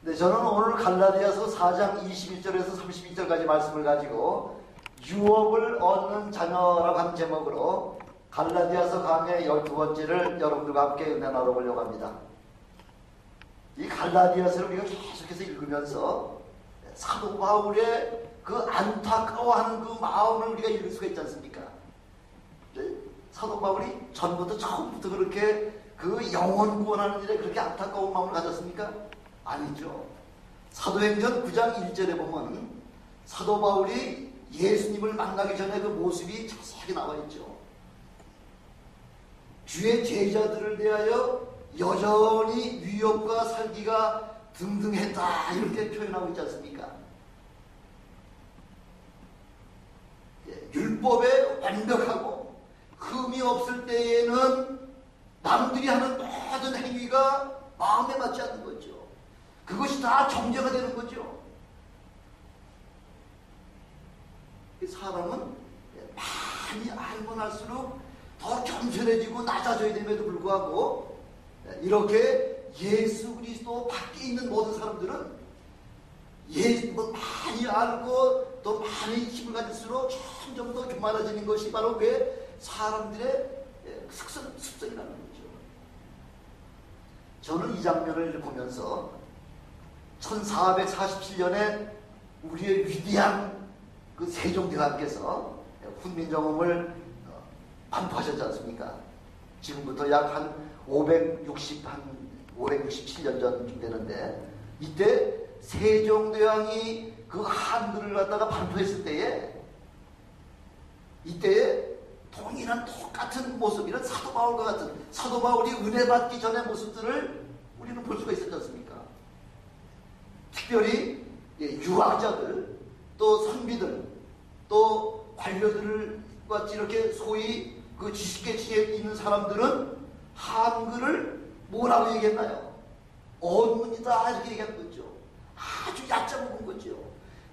네, 저는 오늘 갈라디아서 4장 21절에서 32절까지 말씀을 가지고 유업을 얻는 자녀라고 하는 제목으로 갈라디아서 강의 12번째를 여러분들과 함께 은혜 나눠보려고 합니다. 이 갈라디아서를 우리가 계속해서 읽으면서 사도 바울의 그 안타까워하는 그 마음을 우리가 읽을 수가 있지 않습니까? 사도 바울이 전부터 처음부터 그렇게 그 영혼 구원하는 일에 그렇게 안타까운 마음을 가졌습니까? 아니죠. 사도행전 9장 1절에 보면 사도 바울이 예수님을 만나기 전에 그 모습이 자세하게 나와 있죠. 주의 제자들을 대하여 여전히 위협과 살기가 등등했다 이렇게 표현하고 있지 않습니까? 율법에 완벽하고 흠이 없을 때에는 남들이 하는 모든 행위가 마음에 맞지 않는 거죠. 그것이 다 정죄가 되는 거죠. 사람은 많이 알면 할수록 더 겸손해지고 낮아져야 됨에도 불구하고 이렇게 예수 그리스도 밖에 있는 모든 사람들은 예수님을 많이 알고 또 많이 힘을 가질수록 점점 더 교만해지는 것이 바로 그 사람들의 습성이라는 거죠. 저는 이 장면을 보면서 1447년에 우리의 위대한 그 세종대왕께서 훈민정음을 반포하셨지 않습니까? 지금부터 약 한 567년 전쯤 되는데 이때 세종대왕이 그 한글을 갖다가 반포했을 때에 이때에 동일한 똑같은 모습, 이런 사도 바울과 같은 사도 바울이 은혜 받기 전의 모습들을 우리는 볼 수가 있었지 않습니까? 특별히 유학자들, 또 선비들, 또 관료들을 같이 이렇게 소위 그 지식계층에 있는 사람들은 한글을 뭐라고 얘기했나요? 언문이다 이렇게 얘기한 거죠. 아주 얕잡은 거죠.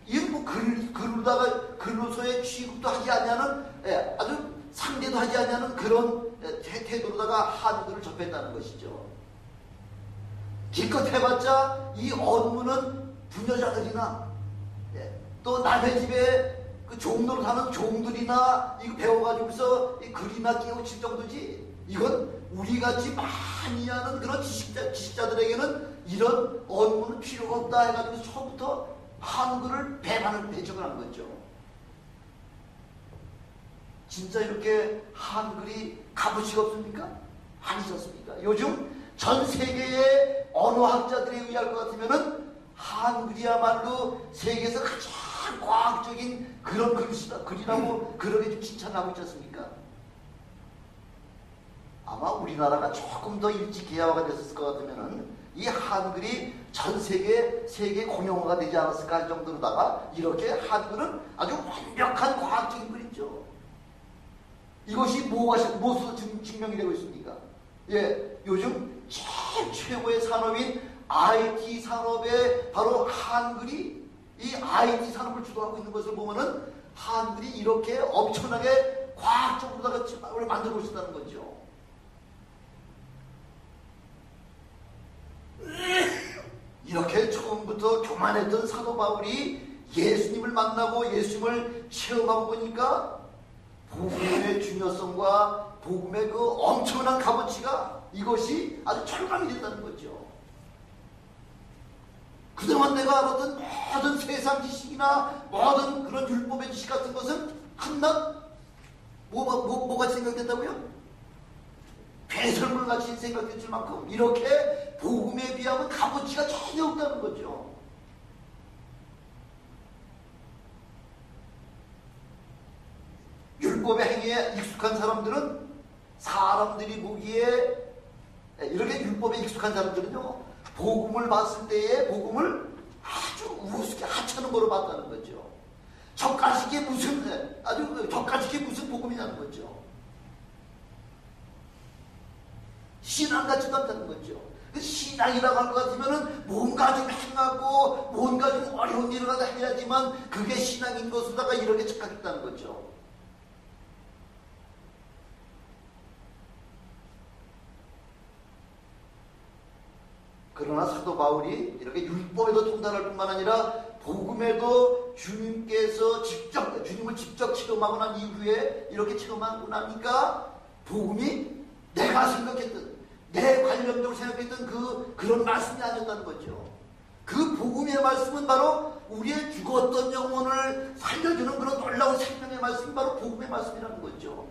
이건 뭐 글로다가 근로소의 취급도 하지 않냐는 아주 상대도 하지 않냐는 그런 태도로다가 한글을 접했다는 것이죠. 기껏 해봤자 이 언문은 부녀자들이나 또 남의 집에 그 종로로 사는 종들이나 이거 배워가지고서 글이나 깨우칠 정도지. 이건 우리같이 많이 하는 그런 지식자들에게는 이런 언문은 필요가 없다 해가지고 처음부터 한글을 배척을 한 거죠. 진짜 이렇게 한글이 값어치가 없습니까? 아니셨습니까? 요즘 전 세계의 언어학자들에 의할 것 같으면은 한글이야말로 세계에서 가장 과학적인 그런 글이라고 그렇게 좀 칭찬하고 있지 않습니까? 아마 우리나라가 조금 더 일찍 개화가 됐을 것 같으면은 이 한글이 전 세계 공용어가 되지 않았을까 할 정도로다가 이렇게 한글은 아주 완벽한 과학적인 글이죠. 이것이 무엇으로 증명이 되고 있습니까? 요즘 제일 최고의 산업인 IT 산업에 바로 한글이 이 IT 산업을 주도하고 있는 것을 보면은 한글이 이렇게 엄청나게 과학적으로다가 만들고 있다는 거죠. 이렇게 처음부터 교만했던 사도 바울이 예수님을 만나고 예수님을 체험하고 보니까 복음의 중요성과 복음의 그 엄청난 값어치가 이것이 아주 철감이 된다는 거죠. 그동안 내가 알았던 모든 세상 지식이나 모든 그런 율법의 지식 같은 것은 한낱 뭐가 생각된다고요? 배설물같이 생각될 만큼 이렇게 복음에 비하면 값어치가 전혀 없다는 거죠. 율법의 행위에 익숙한 사람들은 사람들이 보기에 이렇게 율법에 익숙한 사람들은요 복음을 봤을 때에 복음을 아주 우습게 하찮은 거로 봤다는 거죠. 젓가락이 무슨 복음이냐는 거죠. 신앙 같지도 않다는 거죠. 신앙이라고 할 것 같으면은 뭔가 좀 행하고 뭔가 좀 어려운 일을 하다 해야지만 그게 신앙인 것으로다가 이렇게 착각했다는 거죠. 그러나 사도 바울이 이렇게 율법에도 통달할 뿐만 아니라 복음에도 주님을 직접 체험하고 난 이후에 이렇게 체험하고 나니까 복음이 내가 생각했던, 내 관념적으로 생각했던 그런 말씀이 아니었다는 거죠. 그 복음의 말씀은 바로 우리의 죽었던 영혼을 살려주는 그런 놀라운 생명의 말씀이 바로 복음의 말씀이라는 거죠.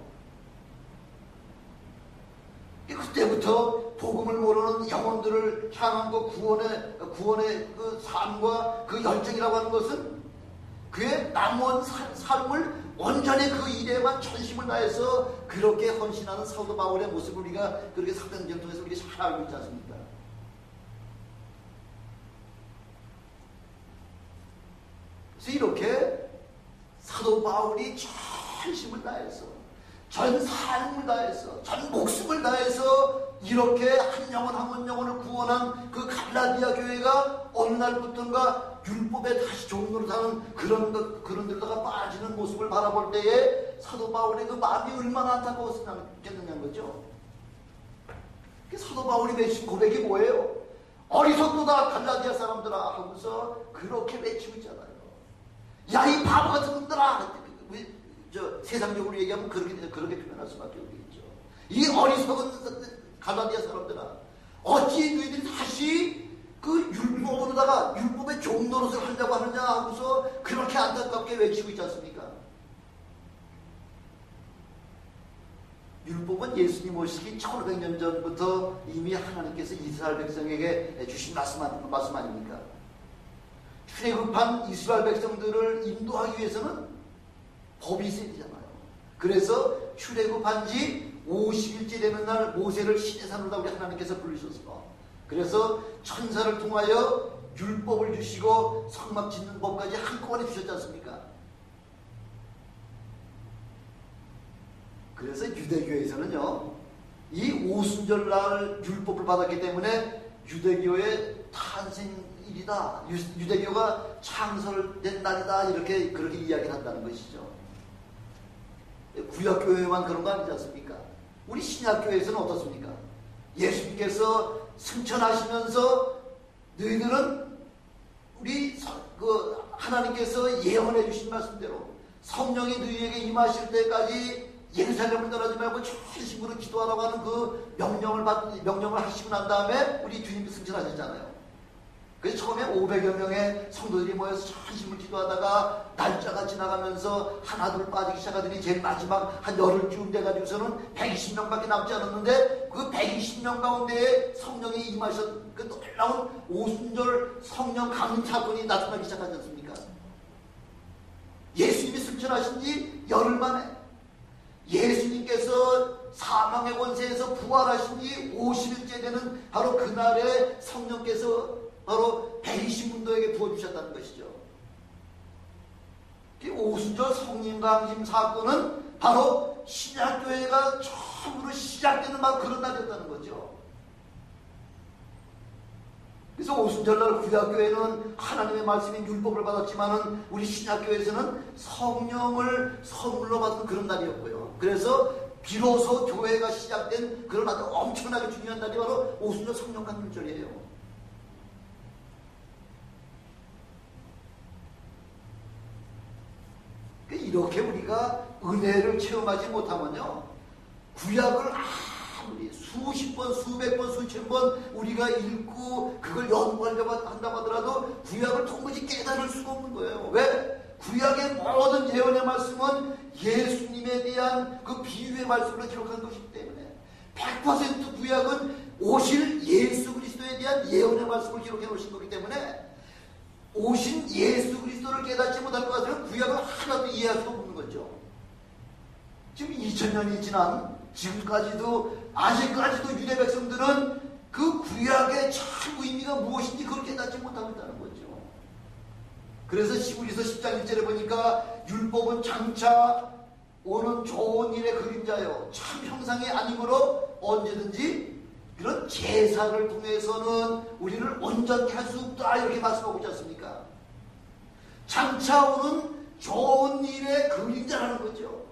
그때부터 복음을 모르는 영혼들을 향한 구원의 그 삶과 그 열정이라고 하는 것은 그의 남은 삶을 온전히 그 일에만 전심을 다해서 그렇게 헌신하는 사도 바울의 모습을 우리가 그렇게 사도행전을 통해서 우리가 잘 알고 있지 않습니까? 그래서 이렇게 사도 바울이 전심을 다해서, 전 삶을 다해서, 전 목숨을 다해서 이렇게 한 영혼을 구원한 그 갈라디아 교회가 어느 날부터인가 율법에 다시 종로로 사는 그런 데다가 빠지는 모습을 바라볼 때에 사도 바울의 그 마음이 얼마나 안타까웠겠느냐는 거죠. 사도 바울이 외친 고백이 뭐예요? 어리석도다 갈라디아 사람들아 하면서 그렇게 외치고 있잖아요. 야, 이 바보 같은 놈들아! 세상적으로 얘기하면 그렇게 표현할 수밖에 없겠죠. 이 어리석은 갈라디아 사람들아, 어찌 너희들이 다시 그 율법으로다가 율법의 종노릇을 하려고 하느냐 하고서 그렇게 안타깝게 외치고 있지 않습니까? 율법은 예수님 오시기 1500년 전부터 이미 하나님께서 이스라엘 백성에게 주신 말씀 아닙니까? 출애굽한 이스라엘 백성들을 인도하기 위해서는 법이 있어야 되잖아요. 그래서 출애굽한 지 50일째 되는 날 모세를 시내산으로 우리 하나님께서 부르셔서, 그래서 천사를 통하여 율법을 주시고 성막 짓는 법까지 한꺼번에 주셨지 않습니까? 그래서 유대교에서는요, 이 오순절날 율법을 받았기 때문에 유대교의 탄생일이다, 유대교가 창설된 날이다, 그렇게 이야기를 한다는 것이죠. 구약교회만 그런 거 아니지 않습니까? 우리 신약교회에서는 어떻습니까? 예수님께서 승천하시면서 너희들은 하나님께서 예언해 주신 말씀대로 성령이 너희에게 임하실 때까지 예루살렘을 떠나지 말고 전심으로 기도하라고 하는 그 명령을 하시고 난 다음에 우리 주님이 승천하셨잖아요. 그래서 처음에 500여 명의 성도들이 모여서 전심을 기도하다가 날짜가 지나가면서 하나둘 빠지기 시작하더니 제일 마지막 한 열흘쯤 돼가지고서는 120명밖에 남지 않았는데 그 120명 가운데에 성령이 임하셨, 그 놀라운 오순절 성령 강림 사건이 나타나기 시작하지 않습니까? 예수님이 승천하신 지 열흘 만에, 예수님께서 사망의 권세에서 부활하신 지 50일째 되는 바로 그날에 성령께서 바로 120문도에게 부어주셨다는 것이죠. 오순절 성령 강림 사건은 바로 신약교회가 처음으로 시작되는 바로 그런 날이었다는 거죠. 그래서 오순절날 구약교회는 하나님의 말씀인 율법을 받았지만은 우리 신약교회에서는 성령을 선물로 받은 그런 날이었고요. 그래서 비로소 교회가 시작된 그런 아주 엄청나게 중요한 날이 바로 오순절 성령 강림절이에요. 이렇게 우리가 은혜를 체험하지 못하면요, 구약을 아무리 수십 번, 수백 번, 수천 번 우리가 읽고 그걸 연구하려고 한다고 하더라도 구약을 도무지 깨달을 수가 없는 거예요. 왜? 구약의 모든 예언의 말씀은 예수님에 대한 그 비유의 말씀으로 기록한 것이기 때문에 100% 구약은 오실 예수 그리스도에 대한 예언의 말씀을 기록해 놓으신 거기 때문에 오신 예수 그리스도를 깨닫지 못할 것 같으면 구약을 하나도 이해할 수 없는 거죠. 지금 2000년이 지난 지금까지도 아직까지도 유대 백성들은 그 구약의 참 의미가 무엇인지 그걸 깨닫지 못하고 있다는 거죠. 그래서 히브리서 10장 1절에 보니까 율법은 장차 오는 좋은 일의 그림자요 참 형상이 아니므로 언제든지 그런 제사를 통해서는 우리를 온전케 할 수 없다, 이렇게 말씀하고 있지 않습니까? 장차 오는 좋은 일의 그림자라는 거죠.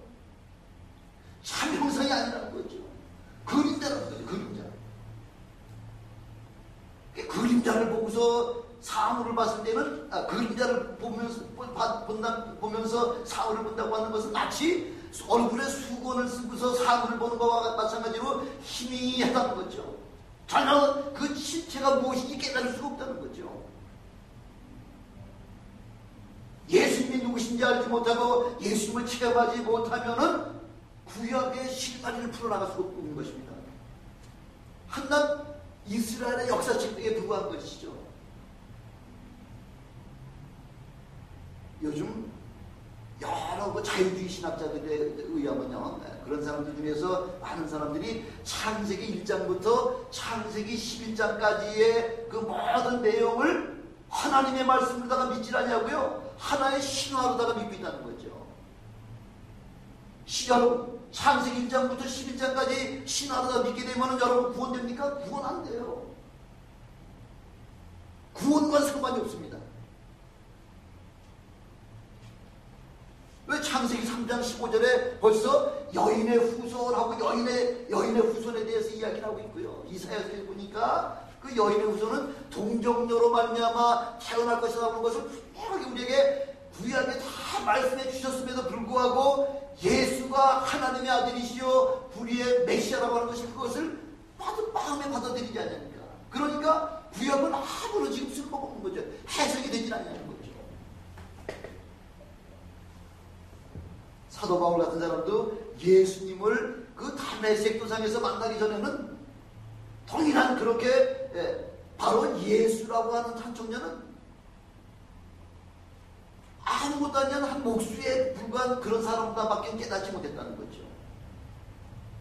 참 형상이 아니라는 거죠. 그림자라는 거죠. 그림자. 그림자를 보고서 사물을 봤을 때는 그림자를 보면서 사물을 본다고 하는 것은 마치 얼굴에 수건을 쓰고서 사물을 보는 것과 마찬가지로 희미하다는 거죠. 전혀 그 실체가 무엇인지 깨달을 수가 없다는 거죠. 예수님이 누구신지 알지 못하고 예수님을 체험하지 못하면은 구약의 실마리를 풀어나갈 수가 없는 것입니다. 한낱 이스라엘의 역사책에 불과한 것이죠. 요즘 여러 자유주의 신학자들에 의하면요, 그런 사람들 중에서 많은 사람들이 창세기 1장부터 창세기 11장까지의 그 모든 내용을 하나님의 말씀으로다가 믿질 않냐고요? 하나의 신화로다가 믿고 있다는 거죠. 여러분, 창세기 1장부터 11장까지 신화로다가 믿게 되면 여러분 구원됩니까? 구원 안 돼요. 구원과 상관이 없습니다. 왜 창세기 3장 15절에 벌써 여인의 후손하고 여인의 후손에 대해서 이야기를 하고 있고요. 이사야서에 보니까 그 여인의 후손은 동정녀로 말미암아 태어날 것이라는 것을 분명하게 우리에게 구약에 다 말씀해 주셨음에도 불구하고 예수가 하나님의 아들이시요 우리의 메시아라고 하는 것이 그것을 마음에 받아들이지 않습니까? 그러니까 구약은 아무런 지금 쓸모가 없는 거죠. 해석이 되지 않냐는 거죠. 사도 바울 같은 사람도 예수님을 그 다메섹 도상에서 만나기 전에는 동일한 그렇게 바로 예수라고 하는 한 청년은 아무것도 아니한 한 목수에 불과한 그런 사람들밖에 깨닫지 못했다는 거죠.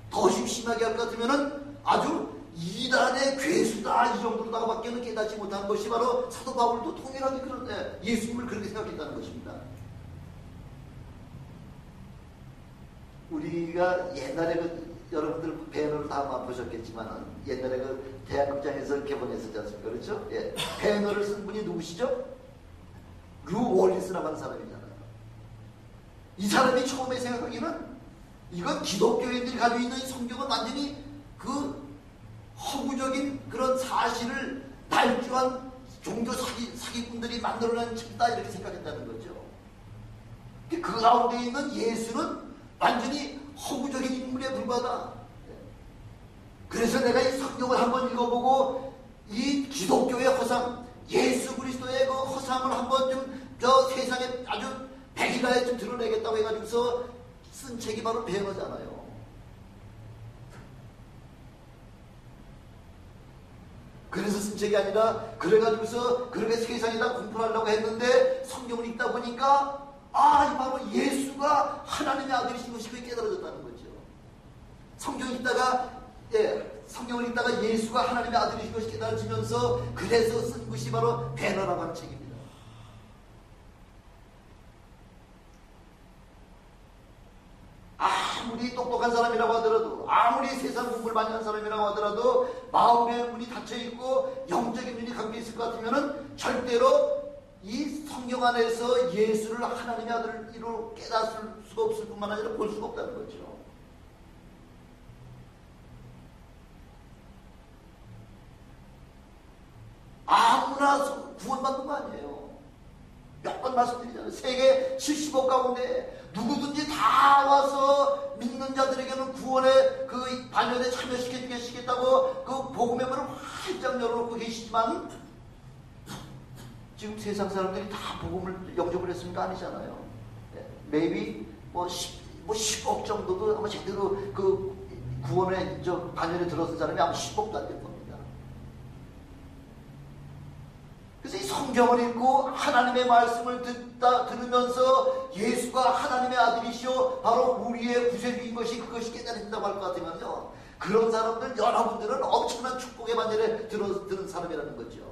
더 심하게 할 것 같으면은 아주 이단의 괴수다 이 정도로다가밖에는 깨닫지 못한 것이 바로 사도 바울도 통일하게 그런 예수님을 그렇게 생각했다는 것입니다. 우리가 옛날에 여러분들 배너를 다 보셨겠지만 옛날에 대학극장에서 개봉했었지 않습니까? 그렇죠? 예. 배너를 쓴 분이 누구시죠? 루 월리스라고 하는 사람이잖아요. 이 사람이 처음에 생각하기는 이건 기독교인들이 가지고 있는 성경은 완전히 그 허구적인 그런 사실을 발주한 종교 사기꾼들이 만들어낸 책이다 이렇게 생각했다는 거죠. 그 가운데 있는 예수는 완전히 허구적인 인물에 불과하다. 그래서 내가 이 성경을 한번 읽어보고 이 기독교의 허상, 예수 그리스도의 그 허상을 한번 좀 저 세상에 아주 백일하에 좀 드러내겠다고 해가지고서 쓴 책이 바로 배너잖아요. 그래서 쓴 책이 아니라 그래가지고서 그렇게 세상에다 공부하려고 했는데 성경을 읽다 보니까 이 바로 예수가 하나님의 아들이신 것이 그게 깨달아졌다는 거죠. 성경을 읽다가 예수가 하나님의 아들이신 것이 깨달아지면서 그래서 쓴 것이 바로 배너라고 하는 책입니다. 아무리 똑똑한 사람이라고 하더라도 아무리 세상 공부를 많이 한 사람이라고 하더라도 마음의 문이 닫혀있고 영적인 눈이 감겨있을 것 같으면 절대로 이 성경 안에서 예수를 하나님의 아들로 깨닫을 수가 없을 뿐만 아니라 볼 수가 없다는 거죠. 아무나 구원받는 거 아니에요. 몇 번 말씀드리잖아요. 세계 70억 가운데 누구든지 다 와서 믿는 자들에게는 구원의 그 반열에 참여시키겠다고 그 복음의 문을 활짝 열어놓고 계시지만 지금 세상 사람들이 다 복음을 영접을 했습니까? 아니잖아요. maybe 10억 정도도 아마 제대로 그 구원의 반열에 들어선 사람이 아마 10억도 안 될 겁니다. 그래서 이 성경을 읽고 하나님의 말씀을 들으면서 예수가 하나님의 아들이시오 바로 우리의 구세주인 것이 그것이 깨달아진다고 할 것 같으면요, 그런 사람들 여러분들은 엄청난 축복의 반열에 들은 사람이라는 거죠.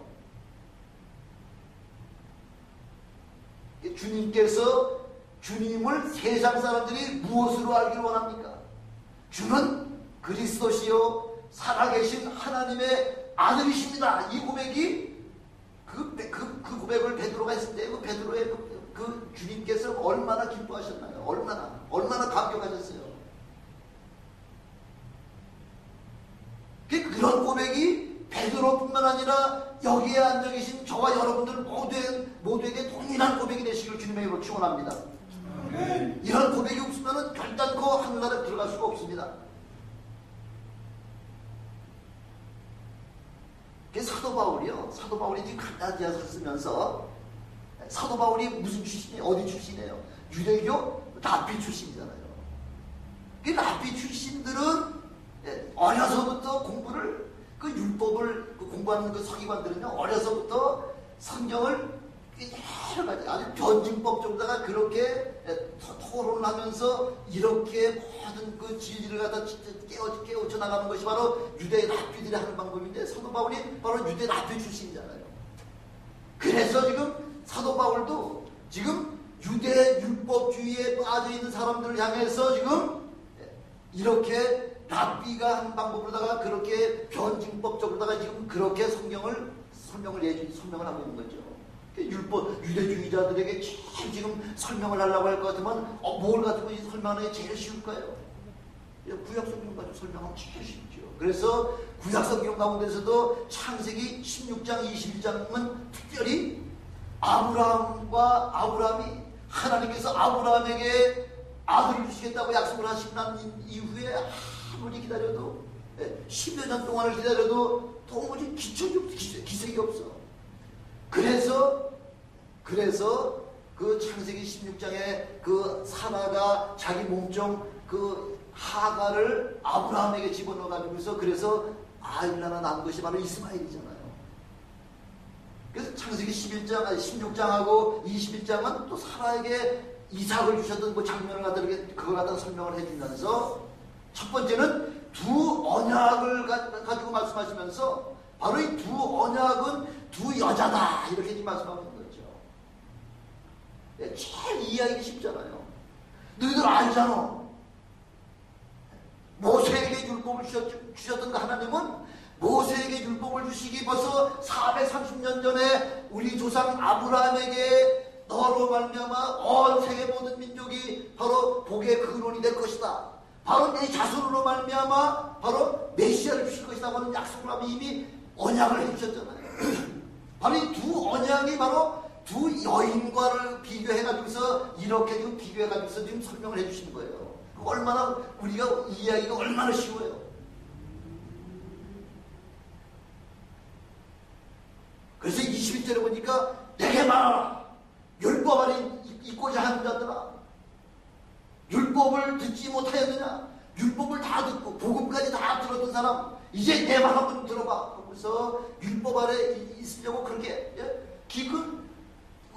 주님께서 주님을 세상 사람들이 무엇으로 알기를 원합니까? 주는 그리스도시요 살아계신 하나님의 아들이십니다. 이 고백이 그 고백을 베드로가 했을 때 그 베드로의 그 주님께서 얼마나 기뻐하셨나요? 얼마나 감격하셨어요? 그런 고백이 베드로뿐만 아니라 저와 여러분들 모두에게 동일한 고백이 되시길 주님의 이름으로 축원합니다. 이런 고백이 없으면 결단코 하늘나라에 들어갈 수가 없습니다. 사도 바울이요. 사도 바울이 지금 갈라디아서 쓰면서 사도 바울이 무슨 출신이에요? 어디 출신이에요? 유대교 랍비 출신이잖아요. 그 랍비 출신들은 어려서부터 공부를 그 율법을 공부하는 그 서기관들은요 어려서부터 성경을 여러 가지 아주 변증법적으로다가 그렇게 토론을 하면서 이렇게 모든 그 진리를 갖다 깨우쳐 나가는 것이 바로 유대 랍비들이 하는 방법인데 사도 바울이 바로 유대 랍비 출신이잖아요. 그래서 지금 사도 바울도 지금 유대 율법주의에 빠져 있는 사람들을 향해서 지금 이렇게 랍비가 하는 방법으로다가 그렇게 변증법적으로다가 지금 그렇게 설명을 하고 있는 거죠. 유대주의자들에게 제일 지금 설명을 하려고 할 것 같으면 뭘 가지고 설명하는 게 제일 쉬울까요? 구약성경 가지고 설명하면 제일 쉽죠. 그래서 구약성경 가운데서도 창세기 16장 21장은 특별히 아브라함이 하나님께서 아브라함에게 아들을 주시겠다고 약속을 하시고 난 이후에 아무리 기다려도 10여 년 동안을 기다려도 도무지 기색이 없어. 그래서 그 창세기 16장에 그 사라가 자기 몸종 그 하가를 아브라함에게 집어넣어가지고서 그래서 아이를 하나 낳은 것이 바로 이스마엘이잖아요. 그래서 창세기 16장하고 21장은 또 사라에게 이삭을 주셨던 그 장면을 갖다 그걸 갖다 설명을 해주면서 첫 번째는 두 언약을 가지고 말씀하시면서 바로 이 두 언약은 두 여자다 이렇게 말씀하는 거죠. 제일 이해하기 쉽잖아요. 너희들 알잖아. 모세에게 율법을 주셨던 그 하나님은 모세에게 율법을 주시기 벌써 430년 전에 우리 조상 아브라함에게 너로 말미암아 온 세계 모든 민족이 바로 복의 근원이 될 것이다. 바로 내 자손으로 말미암아 바로 메시아를 주실 것이다 하는 약속을 하며 이미 언약을 해주셨잖아요. 바로 이 두 언약이 바로 두 여인과를 비교해가지고서 이렇게 지금 비교해가지고서 지금 설명을 해주시는 거예요. 얼마나 우리가 이해하기가 얼마나 쉬워요. 그래서 21절에 보니까 내게 말하라. 율법 안에 있고자 하는 자들아, 율법을 듣지 못하였느냐? 율법을 다 듣고 복음까지 다 들었던 사람 이제 내 말 한번 들어봐. 그래서 율법 안에 있으려고 그렇게 깊은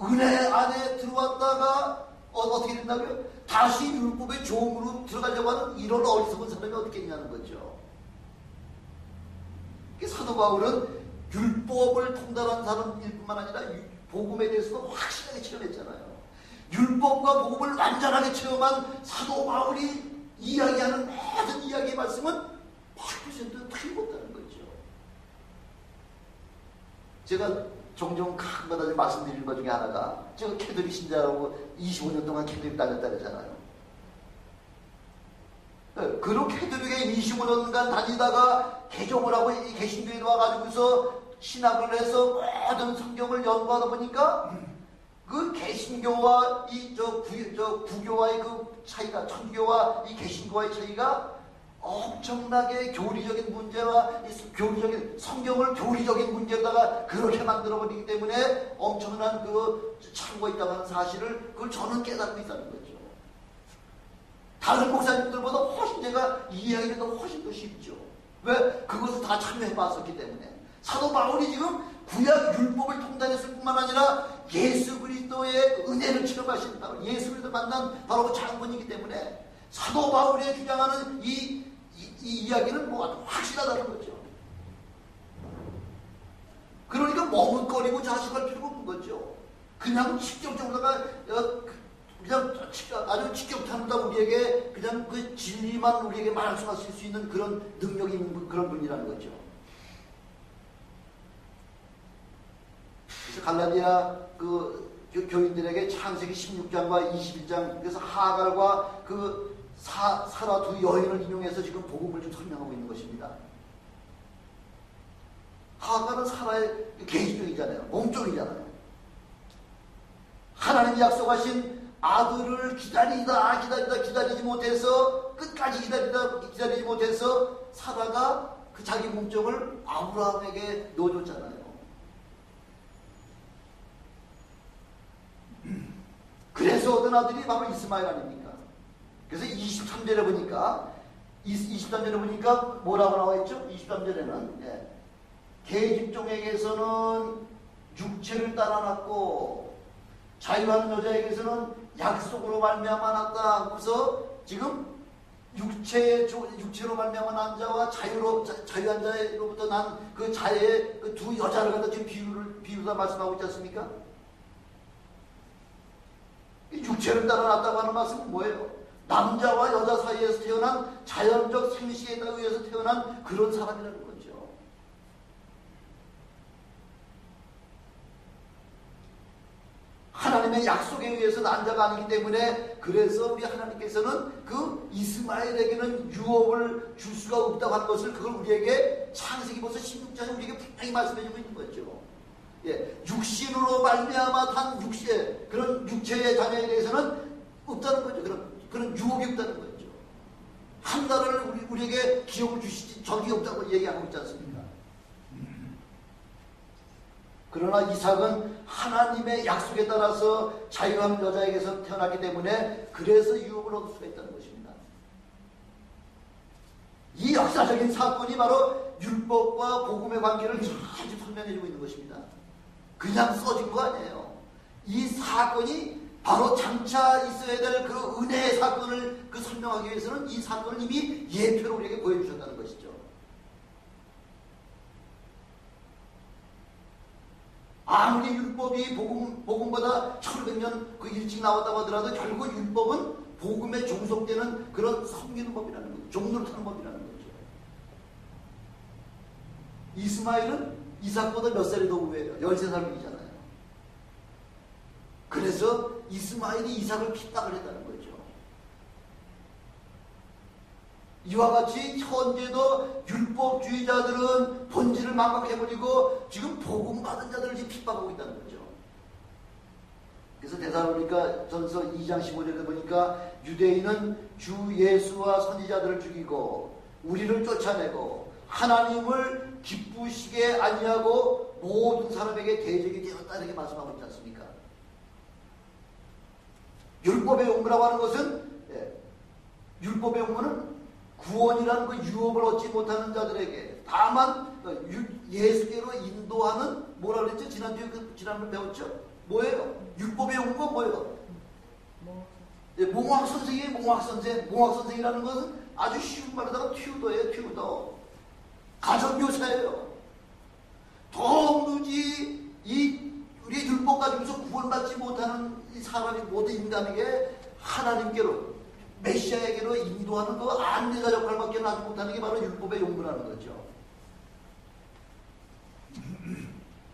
은혜 안에 들어왔다가 어떻게 된다고요? 다시 율법의 종으로 들어가려고 하는 이런 어리석은 사람이 어떻게 있냐는 거죠. 사도 바울은 율법을 통달한 사람일 뿐만 아니라 복음에 대해서도 확실하게 체험했잖아요. 율법과 복음을 완전하게 체험한 사도 바울이 이야기하는 모든 이야기의 말씀은 100% 틀림없다는 거죠. 제가 종종 가끔가다 말씀드리는 것 중에 하나가 제가 캐톨릭 신자라고 25년 동안 캐톨릭 다녔다 그러잖아요. 그런 캐톨릭에 25년간 다니다가 개종을 하고 개신교에 와가지고서 신학을 해서 모든 성경을 연구하다 보니까 그 개신교와 구교와의 그 차이가, 천주교와 이 개신교와의 차이가 엄청나게 교리적인 문제와 교리적인 성경을 교리적인 문제로다가 그렇게 만들어버리기 때문에 엄청난 그 차이가 있다고 하는 사실을 그걸 저는 깨닫고 있다는 거죠. 다른 목사님들보다 훨씬 제가 이해하기가 훨씬 더 쉽죠. 왜? 그것을 다 참여해봤었기 때문에. 사도 바울이 지금 구약 율법을 통달했을 뿐만 아니라 예수 그리스도의 은혜를 체험하신 바로 예수 그리스도 만난 바로 그 장본이기 때문에 사도 바울이 주장하는 이 이야기는 뭐 확실하다는 거죠. 그러니까 머뭇거리고 자식할 필요가 없는 거죠. 그냥 직접적으로다가 그냥 아주 직접적으로 우리에게 그냥 그 진리만 우리에게 말씀하실 수 있는 그런 능력이 있는 그런 분이라는 거죠. 그래서 갈라디아 그 교인들에게 창세기 16장과 21장 그래서 하갈과 그 사라 두 여인을 인용해서 지금 복음을 좀 설명하고 있는 것입니다. 하갈은 사라의 계시종이잖아요. 약속이잖아요. 하나님이 약속하신 아들을 기다리지 못해서 끝까지 기다리지 못해서 사라가 그 자기 몸종을 아브라함에게 넣어줬잖아요. 그래서 얻은 아들이 바로 이스마엘 아닙니까? 그래서 23절에 보니까 뭐라고 나와 있죠? 23절에는 계집종에게서는 육체를 따라 낳고 자유한 여자에게서는 약속으로 말미암아 낳았다. 그래서 지금 육체로 말미암아 난 자와 자유한 자로부터 난 그 자의 그 두 여자를 갖다 지금 비유다 말씀하고 있지 않습니까? 육체를 따라 낳았다고 하는 말씀은 뭐예요? 남자와 여자 사이에서 태어난 자연적 생식에 의해서 태어난 그런 사람이라는 거죠. 하나님의 약속에 의해서 난 자가 아니기 때문에 그래서 우리 하나님께서는 그 이스마엘에게는 유업을 줄 수가 없다고 하는 것을 그걸 우리에게 창세기 벌써 16장에 우리에게 분명히 말씀해주고 있는 거죠. 육신으로 말미암아 단 그런 육체의 자녀에 대해서는 없다는 거죠. 그런 유업이 없다는 거죠. 한나라를 우리에게 기업을 주시지 적이 없다고 얘기하고 있지 않습니까? 그러나 이삭은 하나님의 약속에 따라서 자유한 여자에게서 태어났기 때문에 그래서 유업을 얻을 수가 있다는 것입니다. 이 역사적인 사건이 바로 율법과 복음의 관계를 아주 설명해주고 있는 것입니다. 그냥 써진 거 아니에요. 이 사건이 바로 장차 있어야 될 그 은혜의 사건을 설명하기 위해서는 이 사건을 이미 예표로 우리에게 보여주셨다는 것이죠. 아무리 율법이 복음보다 1500년 그 일찍 나왔다고 하더라도 결국 율법은 복음에 종속되는 그런 섬기는 법이라는 거죠. 종로를 타는 법이라는 거죠. 이스마엘은 이삭보다 몇 살이 더 후회해요? 13살 이잖아요. 그래서 이스마엘이 이삭을 핍박을 했다는 거죠. 이와 같이 현재도 율법주의자들은 본질을 망각해버리고 지금 복음 받은 자들을 지금 핍박하고 있다는 거죠. 그래서 데살로니가 전서 2장 15절에 보니까 유대인은 주 예수와 선지자들을 죽이고 우리를 쫓아내고 하나님을 기쁘시게 아니하고 모든 사람에게 대적이 되었다 이렇게 말씀하고 있지 않습니까? 율법의 용무라고 하는 것은 율법의 용무는 구원이라는 그 유업을 얻지 못하는 자들에게 다만 예수께로 인도하는 뭐라 그랬죠? 지난번에 배웠죠? 뭐예요? 율법의 용무가 뭐예요? 몽학 선생이에요. 몽학 선생이라는 것은 아주 쉬운 말로다가 튜더예요. 튜더. 가정 교사예요. 도무지 우리 율법 가지고서 구원받지 못하는 이 사람이 모든 인간에게 하나님께로 메시아에게로 인도하는 그 안내자 역할밖에 하지 못하는 게 바로 율법의 용무라는 거죠.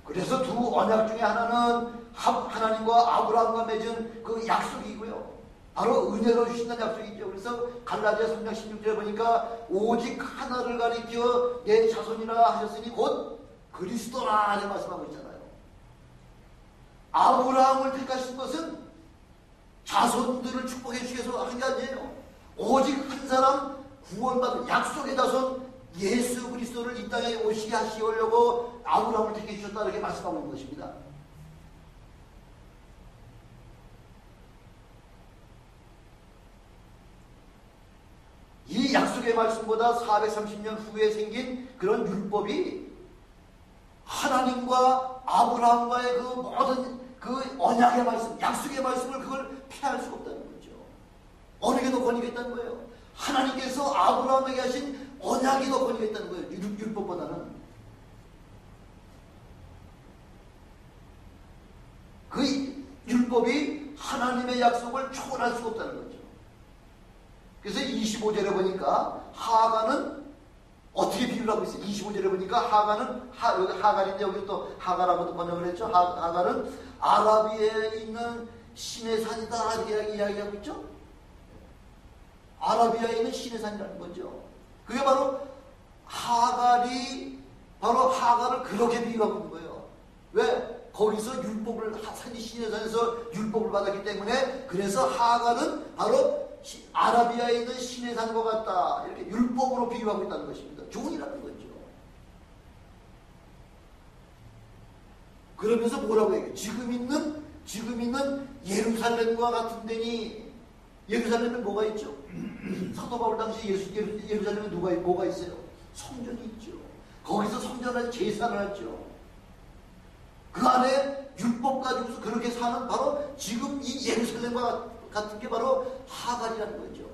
그래서 두 언약 중에 하나는 하나님과 아브라함과 맺은 그 약속이고요. 바로 은혜로 주신다는 약속이죠. 그래서 갈라디아 3장 16절에 보니까 오직 하나를 가리켜 내 자손이라 하셨으니 곧 그리스도라 이렇게 말씀하고 있잖아요. 아브라함을 택하신 것은 자손들을 축복해 주기 위해서 하는 게 아니에요. 오직 한 사람 구원받은 약속의 자손 예수 그리스도를 이 땅에 오시게 하시려고 아브라함을 택해 주셨다 이렇게 말씀하고 있는 것입니다. 이 약속의 말씀보다 430년 후에 생긴 그런 율법이 하나님과 아브라함과의 그 모든 그 언약의 말씀, 약속의 말씀을 그걸 피할 수가 없다는 거죠. 어느 게 더 권위가 있다는 거예요? 하나님께서 아브라함에게 하신 언약이 더 권위가 있다는 거예요. 율법보다는. 그 율법이 하나님의 약속을 초월할 수가 없다는 거죠. 그래서 25절에 보니까 하가는 어떻게 비유를 하고 있어요? 25절에 보니까 하가는 여기 하갈인데 여기 또 하가라고도 번역을 했죠. 하갈은 아라비아에 있는 신의 산이다 이렇게 이야기하고 있죠. 아라비아에 있는 신의 산이라는 거죠. 그게 바로 하갈을 그렇게 비유하고 있는 거예요. 왜? 거기서 율법을 시내산에서 율법을 받았기 때문에 그래서 하갈은 바로 아라비아에 있는 시내산과 같다 이렇게 율법으로 비유하고 있다는 것입니다. 종이라는 거죠. 그러면서 뭐라고 얘기해요? 지금 있는 예루살렘과 같은 데니 예루살렘에 뭐가 있죠? 사도 바울 당시 예루살렘에 뭐가 있어요? 성전이 있죠. 거기서 성전을 제사를 하죠. 그 안에 율법 가지고서 그렇게 사는 바로 지금 이 예루살렘과 같은 게 바로 하갈이라는 거죠.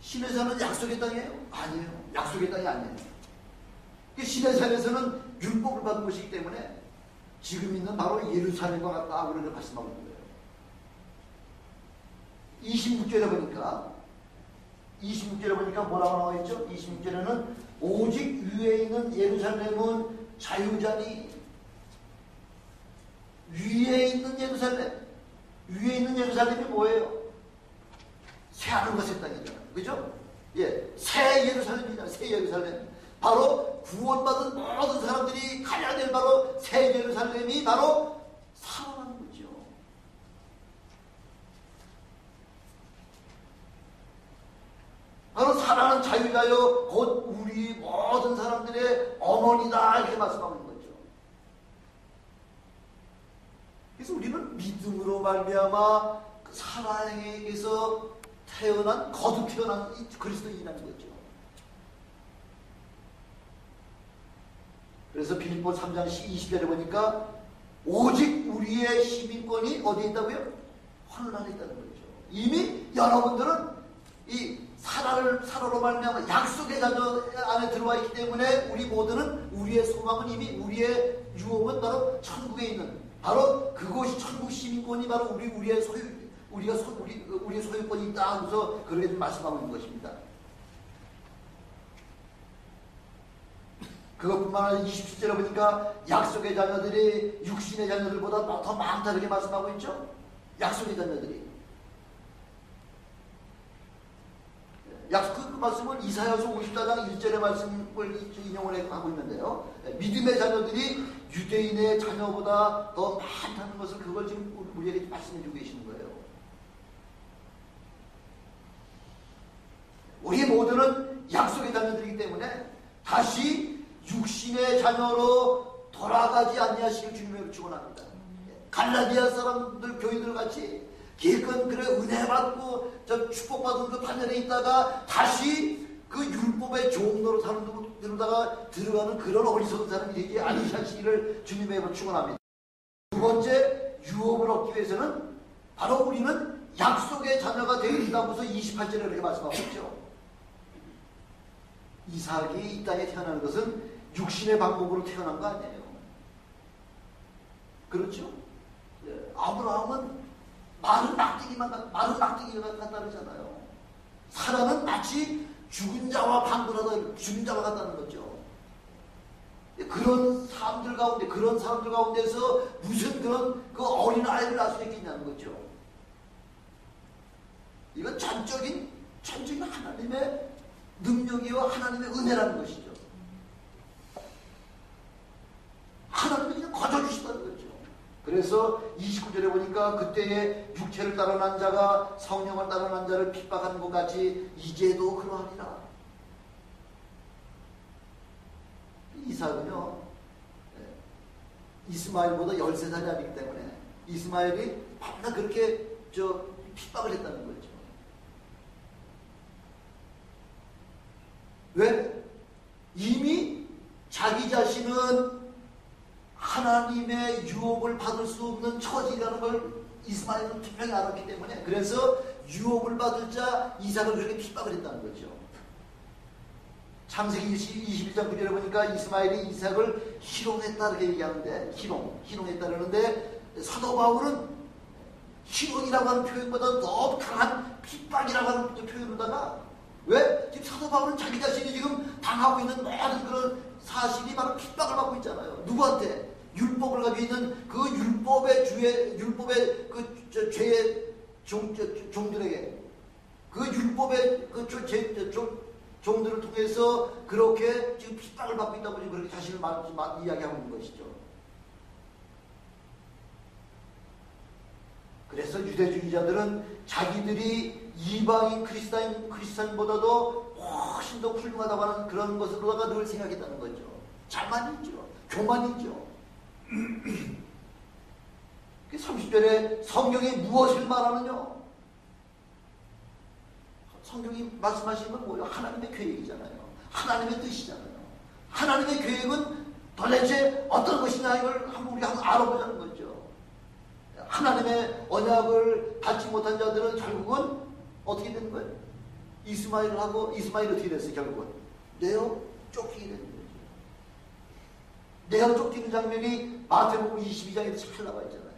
신의 산은 약속의 땅이에요? 아니에요. 약속의 땅이 아니에요. 신의 산에서는 율법을 받은 것이기 때문에 지금 있는 바로 예루살렘과 같다 그렇게 말씀하고 있는 거예요. 26절에 보니까 뭐라고 나와 있죠? 26절에는 오직 위에 있는 예루살렘은 자유자니 위에 있는 예루살렘이 뭐예요? 새하늘과 새 땅이잖아요. 그죠? 예, 새 예루살렘이잖아요. 새 예루살렘. 바로 구원받은 모든 사람들이 가야 될 바로 새 예루살렘이 바로 살아나는 거죠. 바로 살아나는 자유자요 곧 우리 모든 사람들의 어머니다 이렇게 말씀하고 있는 거죠. 그래서 우리는 믿음으로 말미암아 그 사랑에게서 거듭 태어난 그리스도인이라는 거죠. 그래서 빌립보 3장 20절에 보니까 오직 우리의 시민권이 어디에 있다고요? 하늘 안에 있다는 거죠. 이미 여러분들은 이 사라로 말미암아 약속의 자녀 안에 들어와 있기 때문에 우리 모두는 우리의 소망은 이미 우리의 유업은 바로 천국에 있는 바로 그곳이 천국 시민권이 바로 우리의 소유권이 있다 하면서 그렇게 말씀하고 있는 것입니다. 그것뿐만 아니라 27절에 보니까 약속의 자녀들이 육신의 자녀들보다 더 많다 이렇게 말씀하고 있죠. 약속의 자녀들이. 그 말씀은 이사야서 54장 1절의 말씀을 인용을 하고 있는데요. 믿음의 자녀들이 유대인의 자녀보다 더 많다는 것을 그걸 지금 우리에게 말씀해 주고 계시는 거예요. 우리 모두는 약속의 자녀들이기 때문에 다시 육신의 자녀로 돌아가지 아니하시길 주님의 축원합니다. 갈라디아 사람들 교인들 같이 기껏 그래 은혜 받고 저 축복받은 그 반열에 있다가 다시 그 율법의 종로로 사는 데로다가 들어가는 그런 어리석은 사람이 되지 아니하시기를 주님의 축원합니다. 두 번째 유업을 얻기 위해서는 바로 우리는 약속의 자녀가 되어야 된다고서 28절에 이렇게 말씀하고 있죠. 이삭이 이 땅에 태어나는 것은 육신의 방법으로 태어난 거 아니에요. 그렇죠? 아브라함은 마른 낙지기가 같다잖아요. 사라는 마치 죽은 자와 같다는 거죠. 그런 사람들 가운데서 무슨 그런 그 어린 아이를 낳을 수 있겠냐는 거죠. 이건 전적인 하나님의 능력이와 하나님의 은혜라는 것이죠. 하나님이 그냥 거저주시다는 거죠. 그래서 29절에 보니까 그때에 육체를 따라 난 자가 성령을 따라 난 자를 핍박하는 것 같이 이제도 그러하리라. 이삭은요 이스마엘보다 13살이 아니기 때문에 이스마엘이 밤낮 그렇게 핍박을 했다는 거죠. 왜? 이미 자기 자신은 하나님의 유업을 받을 수 없는 처지라는 걸 이스마엘은 분명히 알았기 때문에 그래서 유업을 받을 자 이삭을 그렇게 핍박을 했다는 거죠. 창세기 21장 9절에 보니까 이스마엘이 이삭을 희롱했다 이렇게 얘기하는데 희롱했다 그러는데 사도 바울은 희롱이라고 하는 표현보다 더 강한 핍박이라고 하는 표현으로다가 왜? 지금 사도 바울은 자기 자신이 지금 당하고 있는 모든 그런 사실이 바로 핍박을 받고 있잖아요. 누구한테? 율법을 가지고 있는 그 율법의 그 죄의 종들에게 그 율법의 종들을 통해서 그렇게 지금 핍박을 받고 있다고 지금 그렇게 자신을 이야기하고 있는 것이죠. 그래서 유대주의자들은 자기들이 이방인 크리스찬보다도 훨씬 더 훌륭하다고 하는 그런 것으로다가 늘 생각했다는 거죠. 자만이죠. 교만이죠. 30절에 성경이 무엇을 말하느냐? 성경이 말씀하시는 건 뭐예요? 하나님의 계획이잖아요. 하나님의 뜻이잖아요. 하나님의 계획은 도대체 어떤 것이냐 이걸 우리 한번 알아보자는 거죠. 하나님의 언약을 받지 못한 자들은 결국은 어떻게 되는 거예요? 이스마엘이 어떻게 됐어요? 결국은 내어 쫓기게 되는 거죠. 내어 쫓기는 장면이 마태복음 22장에 잘 나와 있잖아요.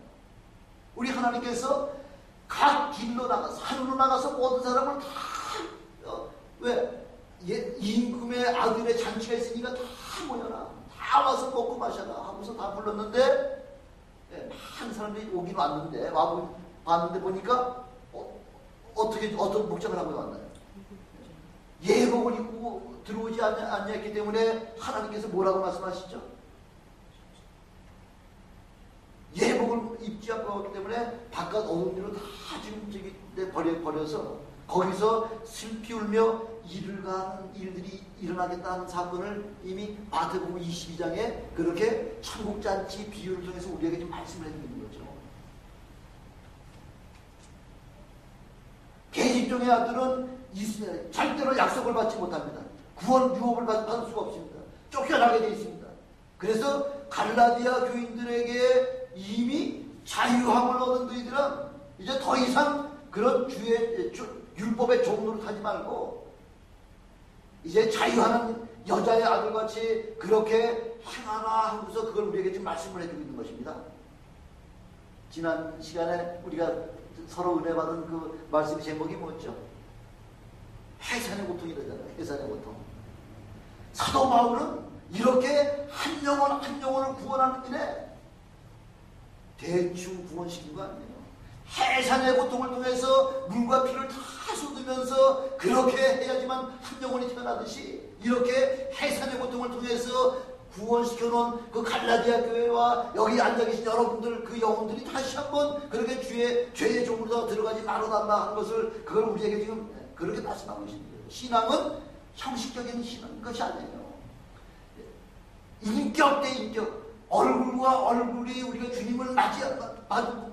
우리 하나님께서 각 길로 나가서 산으로 나가서 모든 사람을 다 임금의 아들의 잔치가 있으니까 다 모여라, 다 와서 먹고 마셔라 하고서 다 불렀는데 많은 사람들이 오긴 왔는데 봤는데 보니까 어떤 목적을 하고 왔나요? 예복을 입고 들어오지 않았기 때문에 하나님께서 뭐라고 말씀하시죠? 예복을 입지 않았기 때문에 바깥 어둠 뒤로 다 지금 버려서 거기서 슬피 울며 이를 가는 일들이 일어나겠다는 사건을 이미 마태복음 22장에 그렇게 천국잔치 비유를 통해서 우리에게 좀 말씀을 해주는 거죠. 계집종의 아들은 절대로 약속을 받지 못합니다. 구원 유업을 받을 수가 없습니다. 쫓겨나게 되어 있습니다. 그래서 갈라디아 교인들에게 이미 자유함을 얻은 너희들은 이제 더 이상 그런 율법의 종로를 타지 말고 이제 자유하는 여자의 아들같이 그렇게 행하라 하면서 그걸 우리에게 지금 말씀을 해주고 있는 것입니다. 지난 시간에 우리가 서로 은혜 받은 그 말씀의 제목이 뭐였죠? 해산의 고통이라잖아요. 해산의 고통. 사도 바울은 이렇게 한 영혼을 구원하는 일에 대충 구원시킨 거 아니에요. 해산의 고통을 통해서 물과 피를 다 쏟으면서 그렇게 해야지만 한 영혼이 태어나듯이 이렇게 해산의 고통을 통해서 구원시켜놓은 그 갈라디아 교회와 여기 앉아계신 여러분들 그 영혼들이 다시 한번 그렇게 죄의 종으로 들어가지 말아달라 하는 것을 그걸 우리에게 지금 그렇게 말씀하고 계십니다. 신앙은 형식적인 것이 아니에요. 인격 대 인격, 얼굴과 얼굴이 우리가 주님을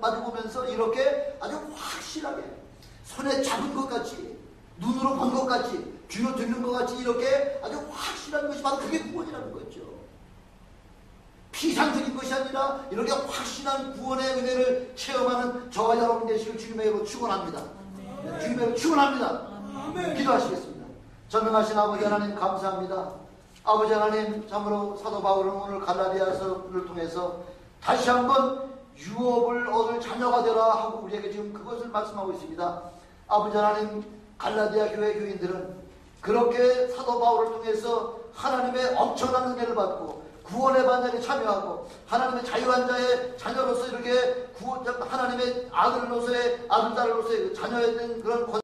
마주보면서 이렇게 아주 확실하게 손에 잡은 것 같이 눈으로 본 것 같이 귀로 들는 것 같이 이렇게 아주 확실한 것이 바로 그게 구원이라는 거죠. 피상적인 것이 아니라 이렇게 확실한 구원의 은혜를 체험하는 저와 여러분 되시길 주님의 이름으로 축원합니다. 주님의 이름으로 축원합니다. 기도하시겠습니다. 전능하신 아버지 하나님 감사합니다. 아버지 하나님, 참으로 사도 바울은 오늘 갈라디아서를 통해서 다시 한번 유업을 얻을 자녀가 되라 하고 우리에게 지금 그것을 말씀하고 있습니다. 아버지 하나님, 갈라디아 교회 교인들은 그렇게 사도 바울을 통해서 하나님의 엄청난 은혜를 받고 구원의 반열에 참여하고 하나님의 자유한 자의 자녀로서 이렇게 하나님의 아들로서의 아들딸로서의 자녀에 대한 그런